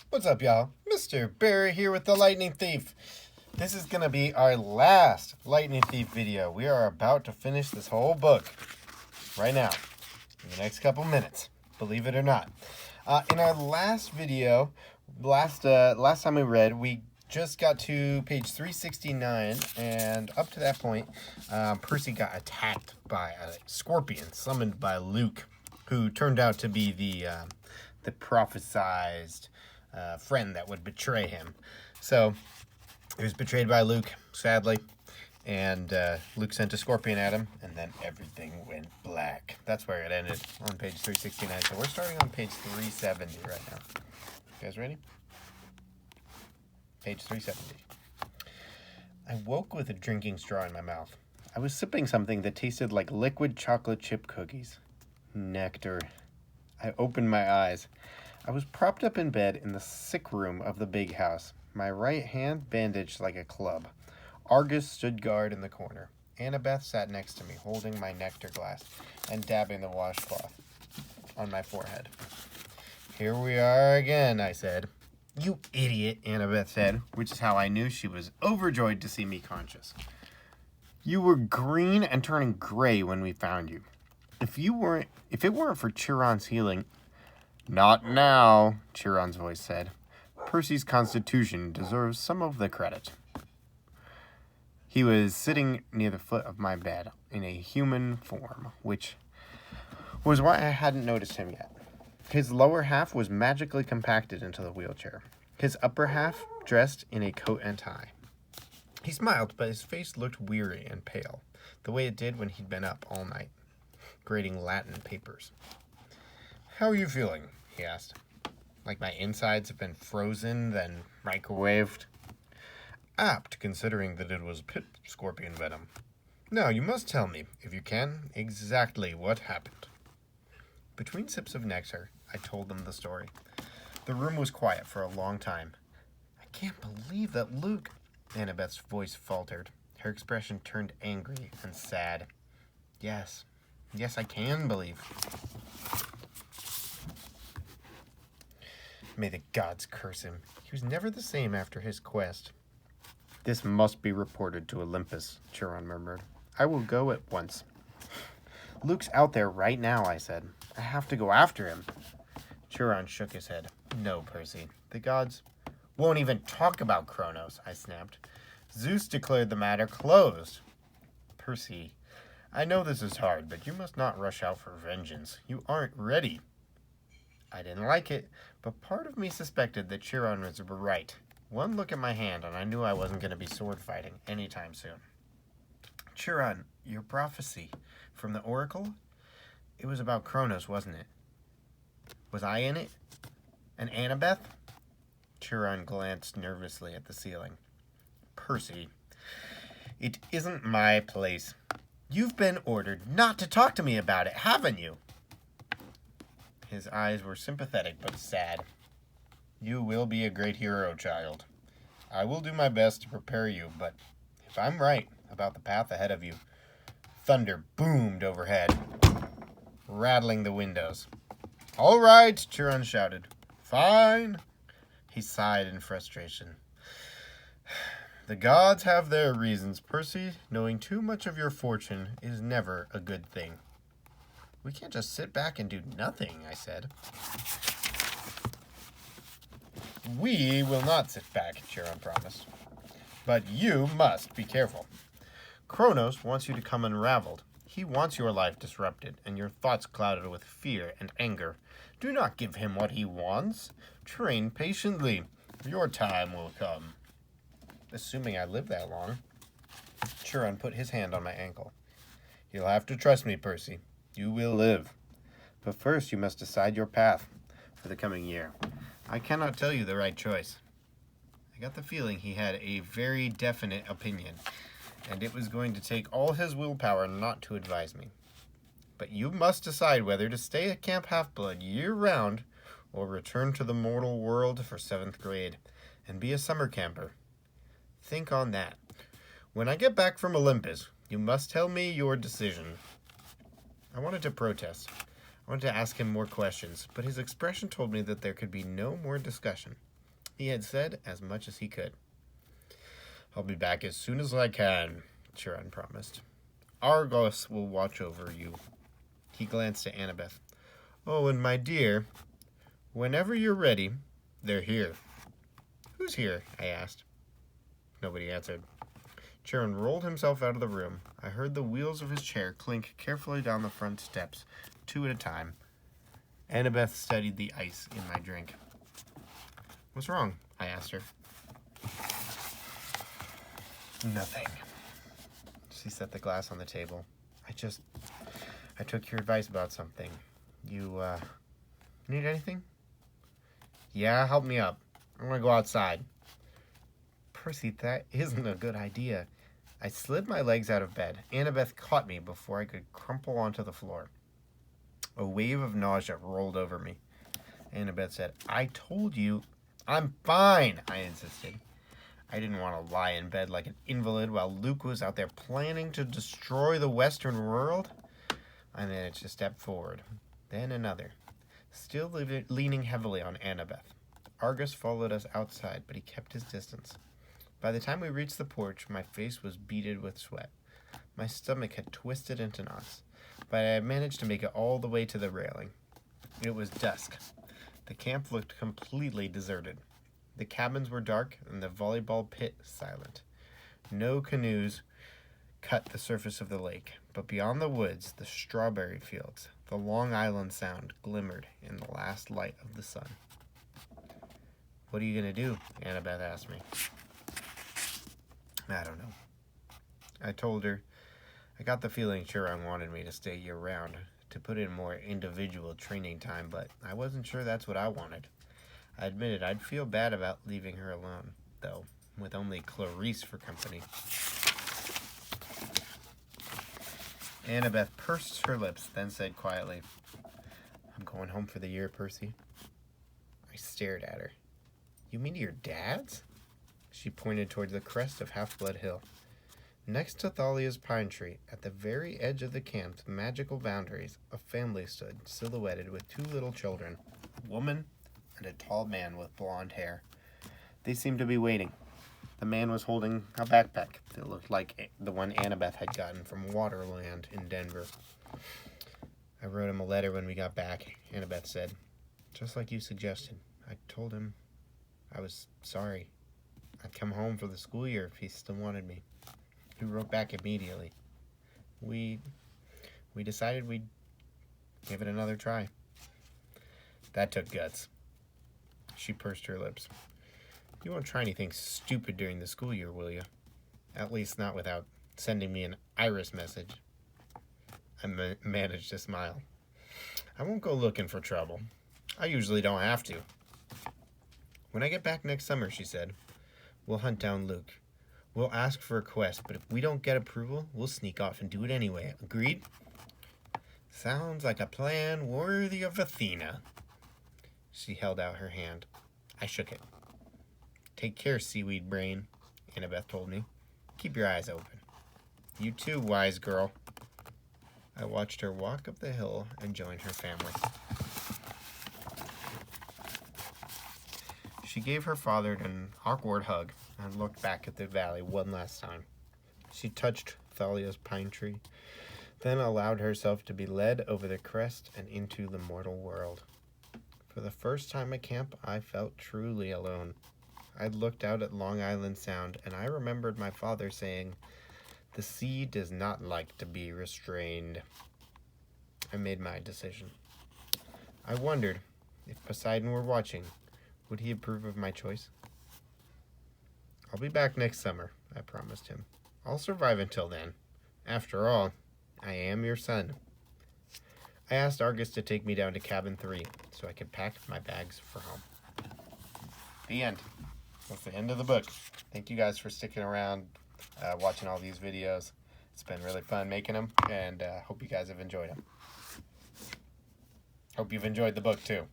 What's up, y'all? Mr. Barry here with the Lightning Thief. This is going to be our last Lightning Thief video. We are about to finish this whole book right now, in the next couple minutes, believe it or not. In our last video, last time we read, we just got to page 369, and up to that point, Percy got attacked by a scorpion summoned by Luke, who turned out to be the prophesized friend that would betray him. So he was betrayed by Luke, sadly, and Luke sent a scorpion at him, and then everything went black. That's where it ended, on page 369. So we're starting on page 370 right now. You guys ready? Page 370. I woke with a drinking straw in my mouth. I was sipping something that tasted like liquid chocolate chip cookies. Nectar. I opened my eyes. I was propped up in bed in the sick room of the big house, my right hand bandaged like a club. Argus stood guard in the corner. Annabeth sat next to me, holding my nectar glass and dabbing the washcloth on my forehead. Here we are again, I said. You idiot, Annabeth said, which is how I knew she was overjoyed to see me conscious. You were green and turning gray when we found you. If it weren't for Chiron's healing... Not now, Chiron's voice said. Percy's constitution deserves some of the credit. He was sitting near the foot of my bed in a human form, which was why I hadn't noticed him yet. His lower half was magically compacted into the wheelchair, his upper half dressed in a coat and tie. He smiled, but his face looked weary and pale, the way it did when he'd been up all night, grading Latin papers. How are you feeling? He asked. Like my insides have been frozen, then microwaved? Apt, considering that it was pit scorpion venom. Now, you must tell me, if you can, exactly what happened. Between sips of nectar, I told them the story. The room was quiet for a long time. I can't believe that Luke... Annabeth's voice faltered. Her expression turned angry and sad. Yes, I can believe. May the gods curse him. He was never the same after his quest. This must be reported to Olympus, Chiron murmured. I will go at once. Luke's out there right now, I said. I have to go after him. Chiron shook his head. No, Percy. The gods won't even talk about Kronos, I snapped. Zeus declared the matter closed. Percy, I know this is hard, but you must not rush out for vengeance. You aren't ready. I didn't like it, but part of me suspected that Chiron was right. One look at my hand, and I knew I wasn't going to be sword fighting anytime soon. Chiron, your prophecy from the oracle? It was about Kronos, wasn't it? Was I in it? And Annabeth? Chiron glanced nervously at the ceiling. Percy, it isn't my place. You've been ordered not to talk to me about it, haven't you? His eyes were sympathetic but sad. You will be a great hero, child. I will do my best to prepare you, but if I'm right about the path ahead of you... Thunder boomed overhead, rattling the windows. All right, Chiron shouted. Fine. He sighed in frustration. The gods have their reasons, Percy. Knowing too much of your fortune is never a good thing. We can't just sit back and do nothing, I said. We will not sit back, Chiron promised. But you must be careful. Kronos wants you to come unraveled. He wants your life disrupted and your thoughts clouded with fear and anger. Do not give him what he wants. Train patiently. Your time will come. Assuming I live that long. Chiron put his hand on my ankle. You'll have to trust me, Percy. You will live. But first you must decide your path for the coming year. I cannot tell you the right choice. I got the feeling he had a very definite opinion, and it was going to take all his willpower not to advise me. But you must decide whether to stay at Camp Half-Blood year-round or return to the mortal world for 7th grade and be a summer camper. Think on that. When I get back from Olympus, you must tell me your decision. I wanted to protest. I wanted to ask him more questions, but his expression told me that there could be no more discussion. He had said as much as he could. I'll be back as soon as I can, Chiron promised. Argos will watch over you. He glanced at Annabeth. Oh, and my dear, whenever you're ready, they're here. Who's here? I asked. Nobody answered. Chiron rolled himself out of the room. I heard the wheels of his chair clink carefully down the front steps, 2 at a time. Annabeth studied the ice in my drink. What's wrong? I asked her. Nothing. She set the glass on the table. I took your advice about something. You, need anything? Yeah, help me up. I want to go outside. Percy, that isn't a good idea. I slid my legs out of bed. Annabeth caught me before I could crumple onto the floor. A wave of nausea rolled over me. Annabeth said, I told you. I'm fine, I insisted. I didn't want to lie in bed like an invalid while Luke was out there planning to destroy the Western world. I managed to step forward, then another, still leaning heavily on Annabeth. Argus followed us outside, but he kept his distance. By the time we reached the porch, my face was beaded with sweat. My stomach had twisted into knots, but I had managed to make it all the way to the railing. It was dusk. The camp looked completely deserted. The cabins were dark and the volleyball pit silent. No canoes cut the surface of the lake, but beyond the woods, the strawberry fields, the Long Island Sound glimmered in the last light of the sun. What are you going to do? Annabeth asked me. I don't know. I told her I got the feeling Chiron wanted me to stay year-round, to put in more individual training time, but I wasn't sure that's what I wanted. I admitted I'd feel bad about leaving her alone, though, with only Clarice for company. Annabeth pursed her lips, then said quietly, I'm going home for the year, Percy. I stared at her. You mean to your dad's? She pointed towards the crest of Half-Blood Hill. Next to Thalia's pine tree, at the very edge of the camp's magical boundaries, a family stood, silhouetted with 2 little children, a woman and a tall man with blonde hair. They seemed to be waiting. The man was holding a backpack that looked like the one Annabeth had gotten from Waterland in Denver. I wrote him a letter when we got back, Annabeth said. Just like you suggested. I told him I was sorry. I'd come home for the school year if he still wanted me. He wrote back immediately. We decided we'd give it another try. That took guts. She pursed her lips. You won't try anything stupid during the school year, will you? At least not without sending me an iris message. I managed to smile. I won't go looking for trouble. I usually don't have to. When I get back next summer, she said, we'll hunt down Luke. We'll ask for a quest, but if we don't get approval, we'll sneak off and do it anyway. Agreed? Sounds like a plan worthy of Athena. She held out her hand. I shook it. Take care, seaweed brain, Annabeth told me. Keep your eyes open. You too, wise girl. I watched her walk up the hill and join her family. She gave her father an awkward hug and looked back at the valley one last time. She touched Thalia's pine tree, then allowed herself to be led over the crest and into the mortal world. For the first time at camp, I felt truly alone. I'd looked out at Long Island Sound, and I remembered my father saying, "The sea does not like to be restrained." I made my decision. I wondered, if Poseidon were watching, would he approve of my choice? I'll be back next summer, I promised him. I'll survive until then. After all, I am your son. I asked Argus to take me down to cabin 3 so I could pack my bags for home. The end. That's the end of the book. Thank you guys for sticking around, watching all these videos. It's been really fun making them, and hope you guys have enjoyed them. Hope you've enjoyed the book too.